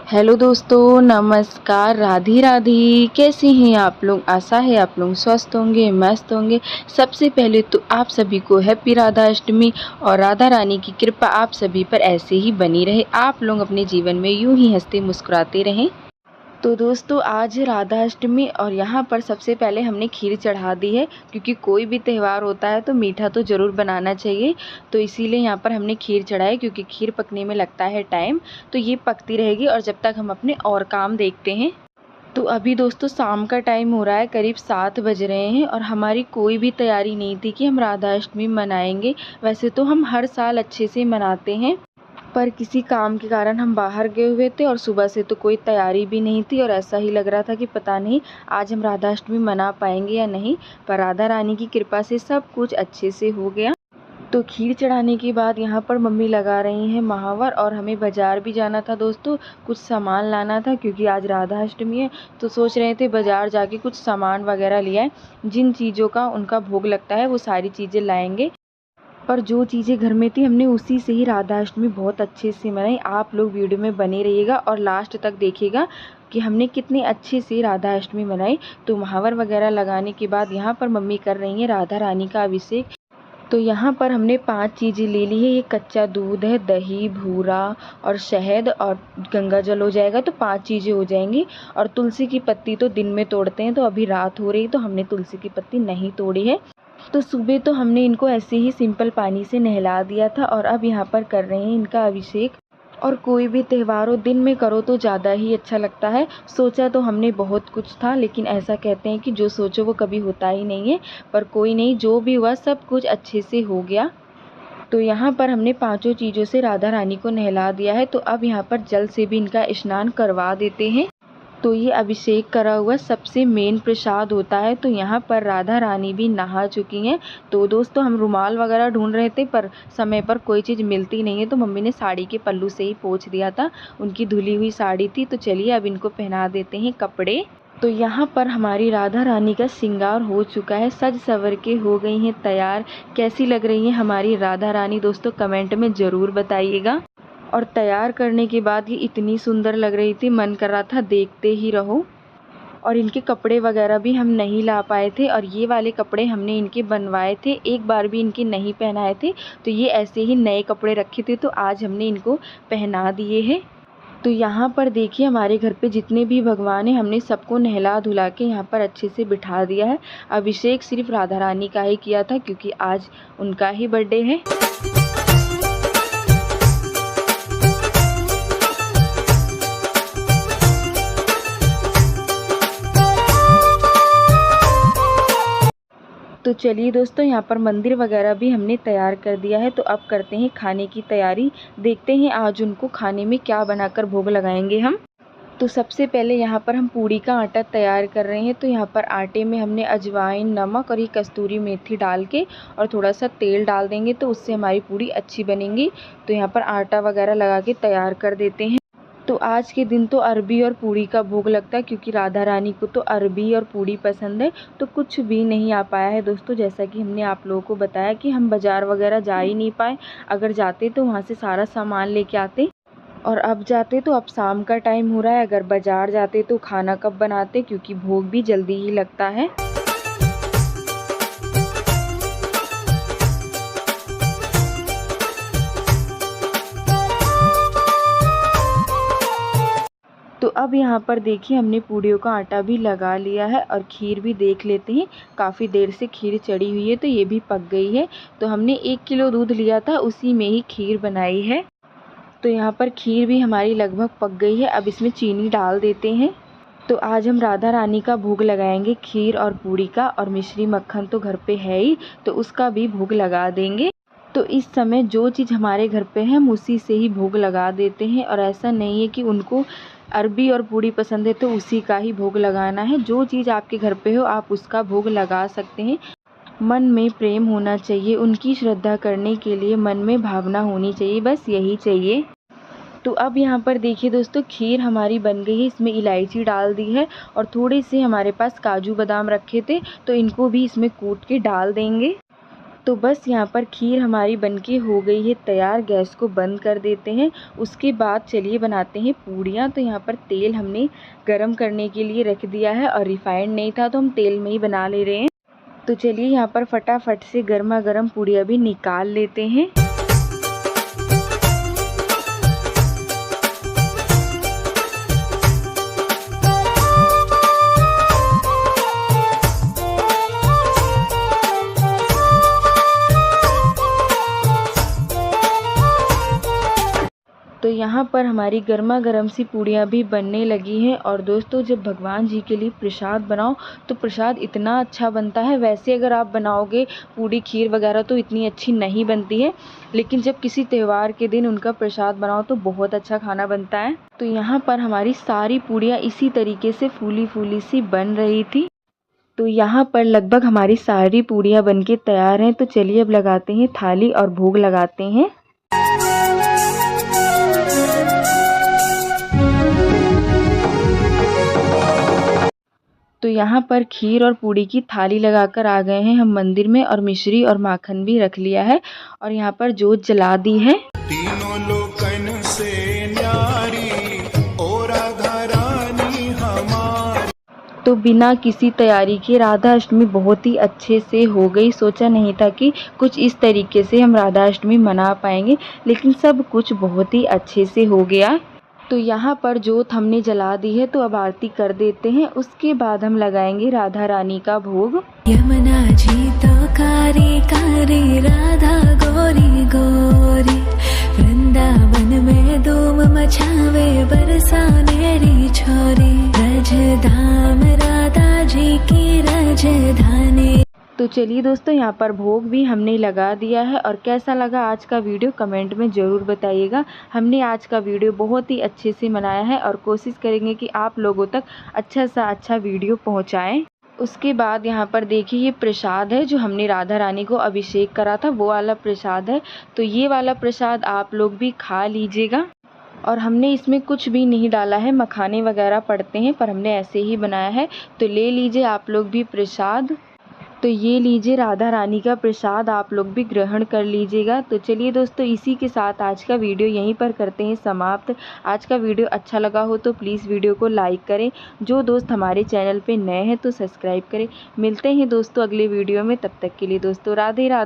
Hello दोस्तों, नमस्कार, राधे राधे। कैसे हैं आप लोग? आशा है आप लोग स्वस्थ होंगे, मस्त होंगे। सबसे पहले तो आप सभी को हैप्पी राधा अष्टमी और राधा रानी की कृपा आप सभी पर ऐसे ही बनी रहे। आप लोग अपने जीवन में यूं ही हंसते मुस्कुराते रहें। तो दोस्तों, आज है राधा अष्टमी और यहाँ पर सबसे पहले हमने खीर चढ़ा दी है, क्योंकि कोई भी त्यौहार होता है तो मीठा तो ज़रूर बनाना चाहिए। तो इसीलिए यहाँ पर हमने खीर चढ़ाई, क्योंकि खीर पकने में लगता है टाइम। तो ये पकती रहेगी और जब तक हम अपने और काम देखते हैं। तो अभी दोस्तों शाम का टाइम हो रहा है, करीब 7 बज रहे हैं और हमारी कोई भी तैयारी नहीं थी कि हम राधा अष्टमी मनाएंगे। वैसे तो हम हर साल अच्छे से मनाते हैं, पर किसी काम के कारण हम बाहर गए हुए थे और सुबह से तो कोई तैयारी भी नहीं थी और ऐसा ही लग रहा था कि पता नहीं आज हम राधा अष्टमी मना पाएंगे या नहीं। पर राधा रानी की कृपा से सब कुछ अच्छे से हो गया। तो खीर चढ़ाने के बाद यहाँ पर मम्मी लगा रही हैं महावर और हमें बाज़ार भी जाना था दोस्तों, कुछ सामान लाना था, क्योंकि आज राधा अष्टमी है। तो सोच रहे थे बाज़ार जाके कुछ सामान वगैरह ले आए, जिन चीज़ों का उनका भोग लगता है वो सारी चीज़ें लाएंगे। पर जो चीज़ें घर में थी हमने उसी से ही राधा अष्टमी बहुत अच्छे से मनाई। आप लोग वीडियो में बने रहिएगा और लास्ट तक देखिएगा कि हमने कितने अच्छे से राधा अष्टमी मनाई। तो महावर वगैरह लगाने के बाद यहाँ पर मम्मी कर रही हैं राधा रानी का अभिषेक। तो यहाँ पर हमने 5 चीज़ें ले ली है। ये कच्चा दूध है, दही, भूरा और शहद और गंगा जल हो जाएगा, तो 5 चीज़ें हो जाएंगी। और तुलसी की पत्ती तो दिन में तोड़ते हैं, तो अभी रात हो रही तो हमने तुलसी की पत्ती नहीं तोड़ी है। तो सुबह तो हमने इनको ऐसे ही सिंपल पानी से नहला दिया था और अब यहाँ पर कर रहे हैं इनका अभिषेक। और कोई भी त्यौहार हो दिन में करो तो ज़्यादा ही अच्छा लगता है। सोचा तो हमने बहुत कुछ था, लेकिन ऐसा कहते हैं कि जो सोचो वो कभी होता ही नहीं है। पर कोई नहीं, जो भी हुआ सब कुछ अच्छे से हो गया। तो यहाँ पर हमने 5 चीज़ों से राधा रानी को नहला दिया है। तो अब यहाँ पर जल से भी इनका स्नान करवा देते हैं। तो ये अभिषेक करा हुआ सबसे मेन प्रसाद होता है। तो यहाँ पर राधा रानी भी नहा चुकी हैं। तो दोस्तों हम रुमाल वगैरह ढूंढ रहे थे, पर समय पर कोई चीज़ मिलती नहीं है, तो मम्मी ने साड़ी के पल्लू से ही पोंछ दिया था। उनकी धुली हुई साड़ी थी। तो चलिए अब इनको पहना देते हैं कपड़े। तो यहाँ पर हमारी राधा रानी का श्रृंगार हो चुका है, सज सवर के हो गई हैं तैयार। कैसी लग रही है हमारी राधा रानी दोस्तों, कमेंट में ज़रूर बताइएगा। और तैयार करने के बाद ये इतनी सुंदर लग रही थी, मन कर रहा था देखते ही रहो। और इनके कपड़े वगैरह भी हम नहीं ला पाए थे और ये वाले कपड़े हमने इनके बनवाए थे, एक बार भी इनके नहीं पहनाए थे। तो ये ऐसे ही नए कपड़े रखे थे, तो आज हमने इनको पहना दिए हैं। तो यहाँ पर देखिए हमारे घर पे जितने भी भगवान हैं हमने सबको नहला धुला के यहाँ पर अच्छे से बिठा दिया है। अभिषेक सिर्फ राधा रानी का ही किया था, क्योंकि आज उनका ही बर्थडे है। तो चलिए दोस्तों, यहाँ पर मंदिर वगैरह भी हमने तैयार कर दिया है। तो अब करते हैं खाने की तैयारी। देखते हैं आज उनको खाने में क्या बनाकर भोग लगाएंगे हम। तो सबसे पहले यहाँ पर हम पूड़ी का आटा तैयार कर रहे हैं। तो यहाँ पर आटे में हमने अजवाइन, नमक और ये कस्तूरी मेथी डाल के और थोड़ा सा तेल डाल देंगे, तो उससे हमारी पूड़ी अच्छी बनेंगी। तो यहाँ पर आटा वगैरह लगा के तैयार कर देते हैं। तो आज के दिन तो अरबी और पूड़ी का भोग लगता है, क्योंकि राधा रानी को तो अरबी और पूड़ी पसंद है। तो कुछ भी नहीं आ पाया है दोस्तों, जैसा कि हमने आप लोगों को बताया कि हम बाज़ार वगैरह जा ही नहीं पाए। अगर जाते तो वहाँ से सारा सामान लेके आते, और अब जाते तो अब शाम का टाइम हो रहा है। अगर बाज़ार जाते तो खाना कब बनाते, क्योंकि भोग भी जल्दी ही लगता है। तो अब यहाँ पर देखिए हमने पूड़ियों का आटा भी लगा लिया है और खीर भी देख लेते हैं। काफ़ी देर से खीर चढ़ी हुई है, तो ये भी पक गई है। तो हमने 1 किलो दूध लिया था, उसी में ही खीर बनाई है। तो यहाँ पर खीर भी हमारी लगभग पक गई है। अब इसमें चीनी डाल देते हैं। तो आज हम राधा रानी का भोग लगाएंगे, खीर और पूड़ी का, और मिश्री मक्खन तो घर पे है ही, तो उसका भी भोग लगा देंगे। तो इस समय जो चीज़ हमारे घर पे है हम उसी से ही भोग लगा देते हैं। और ऐसा नहीं है कि उनको अरबी और पूड़ी पसंद है तो उसी का ही भोग लगाना है। जो चीज़ आपके घर पे हो आप उसका भोग लगा सकते हैं। मन में प्रेम होना चाहिए, उनकी श्रद्धा करने के लिए मन में भावना होनी चाहिए, बस यही चाहिए। तो अब यहाँ पर देखिए दोस्तों, खीर हमारी बन गई है। इसमें इलायची डाल दी है और थोड़े से हमारे पास काजू बादाम रखे थे, तो इनको भी इसमें कूट के डाल देंगे। तो बस यहाँ पर खीर हमारी बनके हो गई है तैयार। गैस को बंद कर देते हैं। उसके बाद चलिए बनाते हैं पूड़ियाँ। तो यहाँ पर तेल हमने गरम करने के लिए रख दिया है और रिफाइंड नहीं था तो हम तेल में ही बना ले रहे हैं। तो चलिए यहाँ पर फटाफट से गर्मा गर्म पूड़ियाँ भी निकाल लेते हैं। तो यहाँ पर हमारी गर्मा गर्म सी पूड़ियाँ भी बनने लगी हैं। और दोस्तों, जब भगवान जी के लिए प्रसाद बनाओ तो प्रसाद इतना अच्छा बनता है। वैसे अगर आप बनाओगे पूड़ी खीर वगैरह तो इतनी अच्छी नहीं बनती है, लेकिन जब किसी त्यौहार के दिन उनका प्रसाद बनाओ तो बहुत अच्छा खाना बनता है। तो यहाँ पर हमारी सारी पूड़ियाँ इसी तरीके से फूली फूली सी बन रही थी। तो यहाँ पर लगभग हमारी सारी पूड़ियाँ बनके तैयार हैं। तो चलिए अब लगाते हैं थाली और भोग लगाते हैं। तो यहाँ पर खीर और पूड़ी की थाली लगाकर आ गए हैं हम मंदिर में, और मिश्री और माखन भी रख लिया है और यहाँ पर जोत जला दी है। तीनों लोकन से न्यारी ओ राधा रानी हमारी। तो बिना किसी तैयारी के राधा अष्टमी बहुत ही अच्छे से हो गई। सोचा नहीं था कि कुछ इस तरीके से हम राधा अष्टमी मना पाएंगे, लेकिन सब कुछ बहुत ही अच्छे से हो गया। तो यहाँ पर जोत हमने जला दी है, तो अब आरती कर देते हैं। उसके बाद हम लगाएंगे राधा रानी का भोग। यमुना जी तो कारी कारी राधा गोरी गोरी, वृंदावन में धूम मचावे बरसानेरी छोरी, रजधाम राधा जी की राजधानी। तो चलिए दोस्तों, यहाँ पर भोग भी हमने लगा दिया है। और कैसा लगा आज का वीडियो कमेंट में ज़रूर बताइएगा। हमने आज का वीडियो बहुत ही अच्छे से मनाया है और कोशिश करेंगे कि आप लोगों तक अच्छा सा अच्छा वीडियो पहुँचाएँ। उसके बाद यहाँ पर देखिए, ये प्रसाद है जो हमने राधा रानी को अभिषेक करा था, वो वाला प्रसाद है। तो ये वाला प्रसाद आप लोग भी खा लीजिएगा। और हमने इसमें कुछ भी नहीं डाला है, मखाने वगैरह पड़ते हैं, पर हमने ऐसे ही बनाया है। तो ले लीजिए आप लोग भी प्रसाद। तो ये लीजिए राधा रानी का प्रसाद, आप लोग भी ग्रहण कर लीजिएगा। तो चलिए दोस्तों, इसी के साथ आज का वीडियो यहीं पर करते हैं समाप्त। आज का वीडियो अच्छा लगा हो तो प्लीज़ वीडियो को लाइक करें। जो दोस्त हमारे चैनल पे नए हैं तो सब्सक्राइब करें। मिलते हैं दोस्तों अगले वीडियो में, तब तक के लिए दोस्तों राधे राधे।